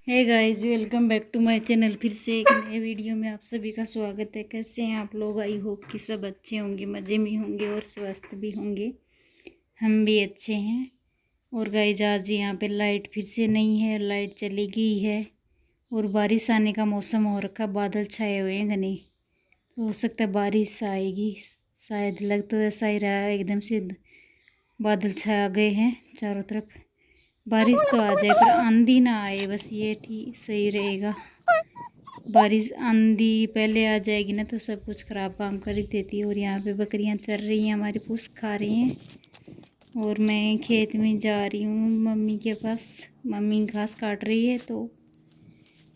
Hey guys, welcome back to my channel. फिर से एक नए वीडियो में आप सभी का स्वागत है। कैसे हैं आप लोग? आई होप कि सब अच्छे होंगे, मज़े में होंगे और स्वस्थ भी होंगे। हम भी अच्छे हैं। और गाइस, आज यहाँ पे लाइट फिर से नहीं है, लाइट चली गई है और बारिश आने का मौसम हो रखा। बादल छाए हुए हैं घने, तो हो सकता है बारिश आएगी। शायद लग तो ऐसा ही रहा है, एकदम से बादल छा गए हैं चारों तरफ। बारिश तो आ जाए पर आंधी ना आए, बस ये ठीक सही रहेगा। बारिश आंधी पहले आ जाएगी ना तो सब कुछ ख़राब काम कर ही देती है। और यहाँ पे बकरियाँ चर रही हैं, हमारी पूछ खा रही हैं। और मैं खेत में जा रही हूँ मम्मी के पास। मम्मी घास काट रही है, तो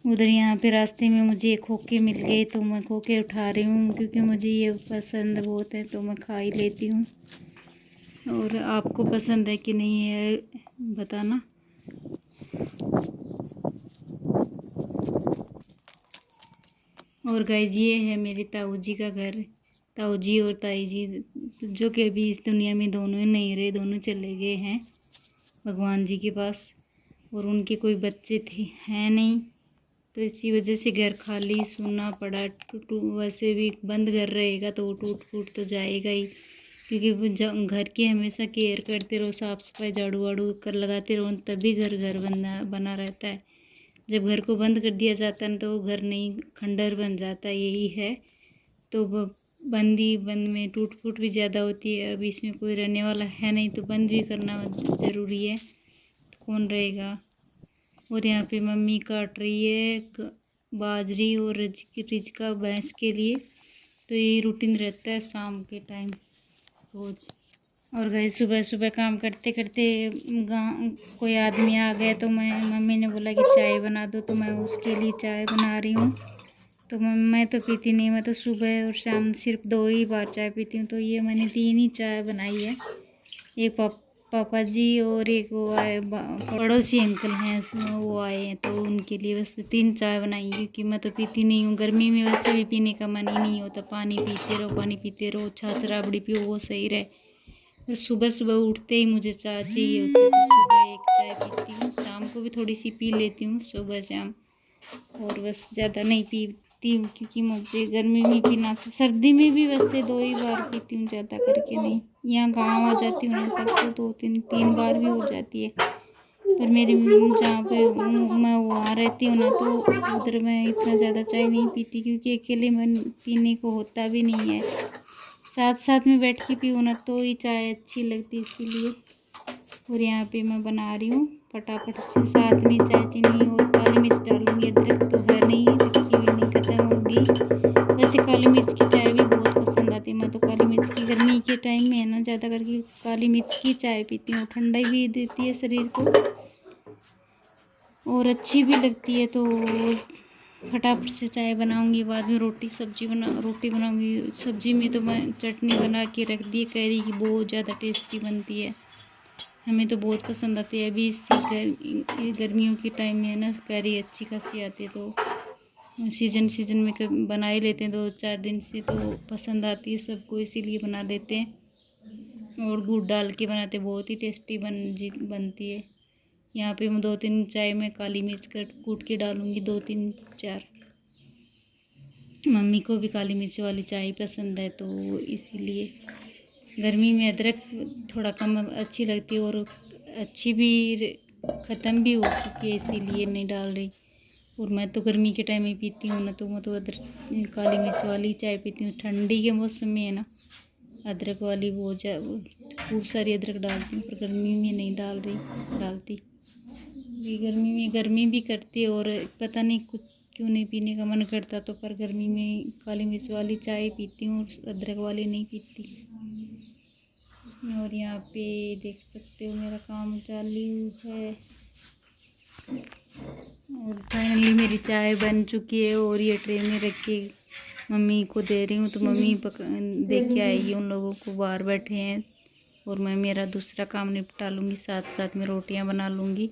उधर यहाँ पे रास्ते में मुझे खोखे मिल गए, तो मैं खोखे उठा रही हूँ क्योंकि मुझे ये पसंद बहुत है, तो मैं खा ही लेती हूँ। और आपको पसंद है कि नहीं है बताना। और गाइस, ये है मेरे ताऊ जी का घर। ताऊ जी और ताई जी जो कि अभी इस दुनिया में दोनों ही नहीं रहे, दोनों चले गए हैं भगवान जी के पास। और उनके कोई बच्चे थे हैं नहीं, तो इसी वजह से घर खाली सुनना पड़ा। वैसे भी बंद घर रहेगा तो वो टूट फूट तो जाएगा ही, क्योंकि वो घर की हमेशा केयर करते रहो, साफ़ सफाई झाड़ू वाड़ू कर लगाते रहो, तभी घर घर बना रहता है। जब घर को बंद कर दिया जाता है तो वो घर नहीं, खंडर बन जाता है। यही है, तो वो बंद में टूट फूट भी ज़्यादा होती है। अब इसमें कोई रहने वाला है नहीं, तो बंद भी करना ज़रूरी है, तो कौन रहेगा। और यहाँ पे मम्मी काट रही है बाजरी और रिजका भैंस के लिए, तो यही रूटीन रहता है शाम के टाइम रोज़। और गए सुबह सुबह काम करते करते कोई आदमी आ गया, तो मम्मी ने बोला कि चाय बना दो, तो मैं उसके लिए चाय बना रही हूँ। तो मैं तो पीती नहीं, मैं तो सुबह और शाम सिर्फ 2 ही बार चाय पीती हूँ। तो ये मैंने 3 ही चाय बनाई है। एक पापा जी और एक वो आए पड़ोसी अंकल हैं, वो आए हैं, तो उनके लिए बस 3 चाय बनाई, क्योंकि मैं तो पीती नहीं हूँ। गर्मी में वैसे भी पीने का मन ही नहीं होता। पानी पीते रहो, छाछ राबड़ी पियो, वो सही रहे। और सुबह सुबह उठते ही मुझे चाय चाहिए होती है, तो सुबह एक चाय पीती हूँ, शाम को भी थोड़ी सी पी लेती हूँ, सुबह शाम। और बस ज़्यादा नहीं पीती हूँ, क्योंकि मुझे गर्मी में पीना, सर्दी में भी वैसे 2 ही बार पीती हूँ, ज़्यादा करके नहीं। यहाँ गाँव आ जाती हूँ ना, तब तो 2-3 बार भी हो जाती है। पर मेरी जहाँ पे मैं वहाँ रहती हूँ ना, तो उधर मैं इतना ज़्यादा चाय नहीं पीती, क्योंकि अकेले मन पीने को होता भी नहीं है। साथ साथ में बैठ के पीऊँ ना तो ही चाय अच्छी लगती है, इसीलिए। और यहाँ पे मैं बना रही हूँ फटाफट से, साथ में चाय चीनी और काली मिर्च डालूँगी। अदरक तो है नहीं, रखी हुई नहीं, खत्म होगी। वैसे काली मिर्च की चाय भी बहुत पसंद आती है। मैं तो काली मिर्च की, गर्मी के टाइम में है ना, ज़्यादा करके काली मिर्च की चाय पीती हूँ। ठंडाई भी देती है शरीर को और अच्छी भी लगती है। तो फटाफट से चाय बनाऊंगी, बाद में रोटी बनाऊंगी। सब्जी में तो मैं चटनी बना के रख दी कैरी की, बहुत ज़्यादा टेस्टी बनती है, हमें तो बहुत पसंद आती है। अभी इसी गर्मियों के टाइम में है ना, कैरी अच्छी खासी आती है, तो सीजन में बना ही लेते हैं 2-4 दिन से, तो पसंद आती है सबको, इसीलिए बना लेते हैं। और गुड़ डाल के बनाते, बहुत ही टेस्टी बनती है। यहाँ पे मैं 2-3 चाय में काली मिर्च कूट के डालूँगी, 2-3-4। मम्मी को भी काली मिर्च वाली चाय पसंद है, तो इसीलिए गर्मी में अदरक थोड़ा कम अच्छी लगती है, और अच्छी भी ख़त्म भी हो चुकी है, इसीलिए नहीं डाल रही। और मैं तो गर्मी के टाइम में पीती हूँ ना, तो मैं तो अदरक काली मिर्च वाली चाय पीती हूँ। ठंडी के मौसम में है ना, अदरक वाली वो खूब सारी अदरक डालती हूँ, पर गर्मी में नहीं डालती। ये गर्मी में गर्मी भी करती है, और पता नहीं कुछ क्यों नहीं पीने का मन करता, तो पर गर्मी में काली मिर्च वाली चाय पीती हूँ, अदरक वाली नहीं पीती। और यहाँ पे देख सकते हो मेरा काम चालू है। और फाइनली मेरी चाय बन चुकी है, और ये ट्रे में रख के मम्मी को दे रही हूँ, तो मम्मी देख के आएगी। उन लोगों को बाहर बैठे हैं, और मैं मेरा दूसरा काम निपटा लूँगी, साथ साथ में रोटियाँ बना लूँगी,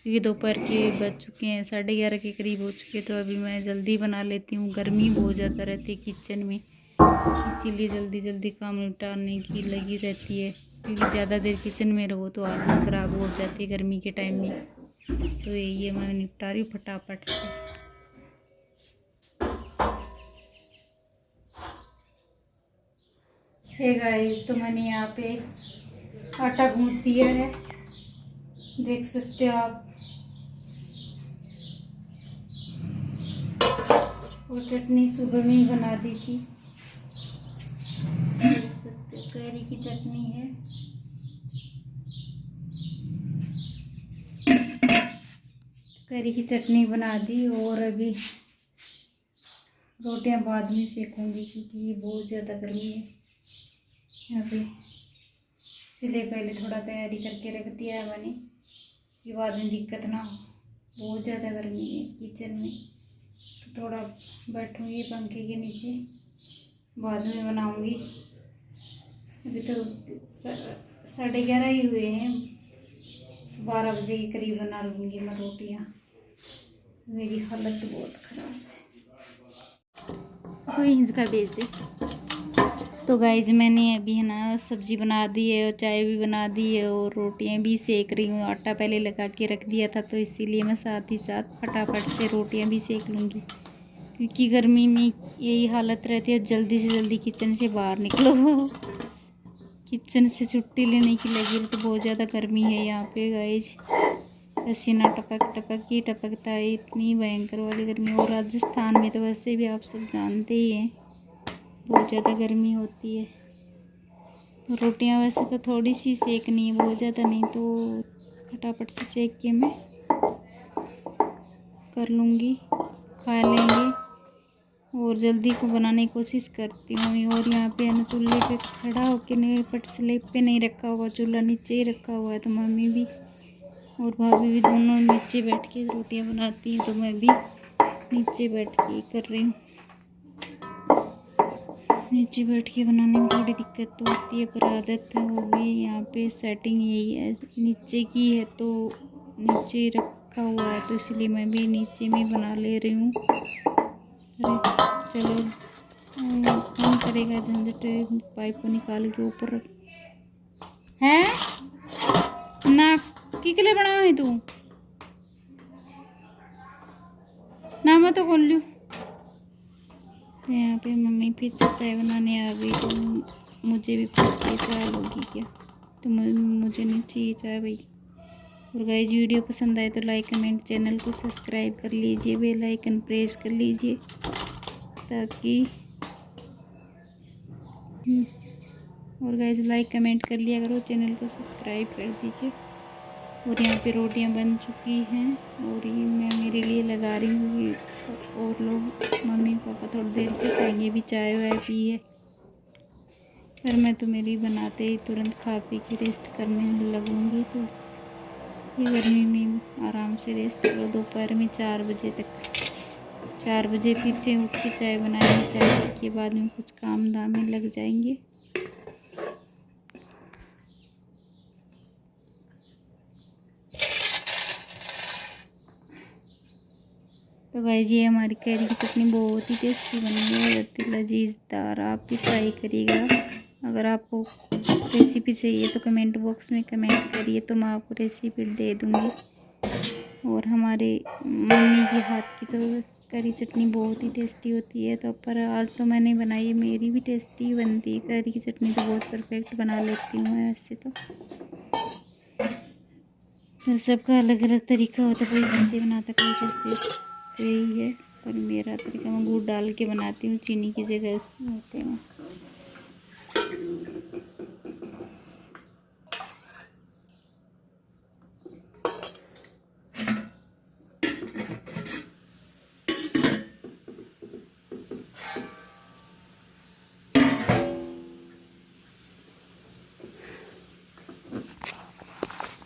क्योंकि दोपहर के बज चुके हैं, 11:30 के करीब हो चुके, तो अभी मैं जल्दी बना लेती हूँ। गर्मी बहुत ज़्यादा रहती है किचन में, इसीलिए जल्दी जल्दी काम निपटाने की लगी रहती है, क्योंकि ज़्यादा देर किचन में रहो तो आदमी ख़राब हो जाती है गर्मी के टाइम में। तो ये मैं निपटा रही हूँ फटाफट से। हे गाइस, तो मैंने यहाँ पे आटा गूंथ दिया है, देख सकते हो आप। और चटनी सुबह में ही बना दी थी, देख सकते हो कैरी की चटनी है। कैरी की चटनी बना दी और अभी रोटियां बाद में सेकूंगी क्योंकि ये बहुत ज़्यादा गर्मी है यहाँ पे, इसलिए पहले थोड़ा तैयारी करके रख दिया है मैंने कि बाद में दिक्कत ना हो। बहुत ज़्यादा गर्मी है किचन में, तो थोड़ा बैठूंगी पंखे के नीचे, बाद में बनाऊंगी। अभी तो 11:30 ही हुए हैं, 12 बजे के करीब बना लूँगी मैं रोटियाँ। मेरी हालत बहुत ख़राब है, कोई हिंचका भेज दे। तो गाइज मैंने अभी है ना सब्जी बना दी है और चाय भी बना दी है और रोटियां भी सेक रही हूँ। आटा पहले लगा के रख दिया था तो इसीलिए मैं साथ ही साथ फटाफट से रोटियां भी सेक लूँगी, क्योंकि गर्मी में यही हालत रहती है, जल्दी से जल्दी किचन से बाहर निकलो। किचन से छुट्टी लेने की लगी तो बहुत ज़्यादा गर्मी है यहाँ पे गाइज, पसीना टपक टपक ही टपकता है, इतनी भयंकर वाली गर्मी। और राजस्थान में तो वैसे भी आप सब जानते ही हैं बहुत ज़्यादा गर्मी होती है। रोटियां वैसे तो थोड़ी सी सेकनी है, बहुत ज़्यादा नहीं, तो फटाफट से सेक के मैं कर लूँगी, खा लेंगे और जल्दी को बनाने की कोशिश करती हूँ। और यहाँ पे है ना चूल्हे पे खड़ा होके नहीं, बट स्लेब पे नहीं रखा हुआ, चूल्हा नीचे ही रखा हुआ है। तो मम्मी भी और भाभी भी दोनों नीचे बैठ के रोटियां बनाती हैं, तो मैं भी नीचे बैठ के कर रही हूँ। नीचे बैठ के बनाने में थोड़ी दिक्कत तो होती है, पर आदत हो गई। यहाँ पे सेटिंग यही है, नीचे की है तो नीचे रखा हुआ है, तो इसलिए मैं भी नीचे में बना ले रही हूँ। चलो कौन करेगा झंझट, पाइप को निकाल के ऊपर रख है ना की के लिए बनाओ है तू ना, मैं तो खोल लूँ। तो यहाँ पे मम्मी फिर से चाय बनाने आ गई, तो मुझे भी पूछती चाय होगी क्या, तो मुझे नहीं चाहिए चाय भाई। और गाइस वीडियो पसंद आए तो लाइक कमेंट, चैनल को सब्सक्राइब कर लीजिए, बेल आइकन प्रेस कर लीजिए ताकि और गाइस लाइक कमेंट कर लिया करो, चैनल को सब्सक्राइब कर दीजिए। और यहाँ पे रोटियां बन चुकी हैं और ये मैं मेरे लिए लगा रही हूँ। और लोग मम्मी पापा थोड़ी देर से खाएंगे भी, चाय वाय पी है, पर मैं तो मेरी बनाते ही तुरंत खा पी के रेस्ट करने लगूँगी। तो ये गर्मी में आराम से रेस्ट करो। दोपहर में 4 बजे तक, 4 बजे फिर से उठ के चाय बनाएंगे, चाय के बाद में कुछ काम धाम में लग जाएंगे। तो गाइस ये हमारी कैरी की चटनी बहुत ही टेस्टी बनी है, बहुत ही लजीजदार। आप भी ट्राई करिएगा। अगर आपको रेसिपी चाहिए तो कमेंट बॉक्स में कमेंट करिए, तो मैं आपको रेसिपी दे दूँगी। और हमारे मम्मी के हाथ की तो करी चटनी बहुत ही टेस्टी होती है। तो पर आज तो मैंने बनाई है, मेरी भी टेस्टी बनती है करी की चटनी, तो बहुत परफेक्ट बना लेती हूँ ऐसे तो सबका अलग अलग तरीका होता है, कोई कैसे बनाता कोई कैसे, तो यही है। पर मेरा तरीका मैं गुड़ डाल के बनाती हूँ, चीनी की जगह होते हैं।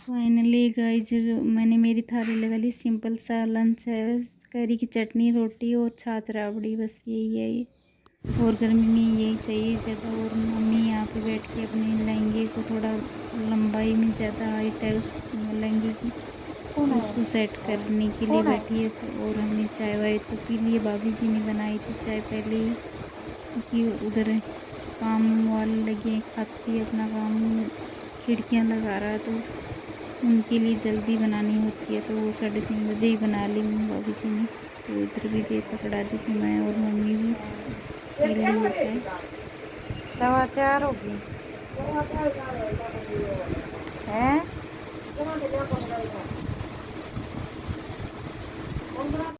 फाइनली गाइज मैंने मेरी थाली लगा ली, सिंपल सा लंच है, करी की चटनी, रोटी और छाछ राबड़ी, बस यही है ये। और गर्मी में यही चाहिए ज़्यादा। और मम्मी यहाँ पे बैठ के अपने लहंगे को थोड़ा लंबाई में ज़्यादा हाइट है उस लहंगे की, उसको सेट करने के लिए बैठी है। तो और हमने चाय वाय तो पी लिए, भाभी जी ने बनाई थी चाय पहले ही, क्योंकि उधर काम वाले लगे खाती अपना काम, खिड़कियाँ लगा रहा, तो उनके लिए जल्दी बनानी होती है, तो वो 3:30 बजे ही बना ली भाभी जी ने। तो इधर भी दे पकड़ा दी थी मैं और मम्मी भी पी ली हो चाय। 4:15 होगी है।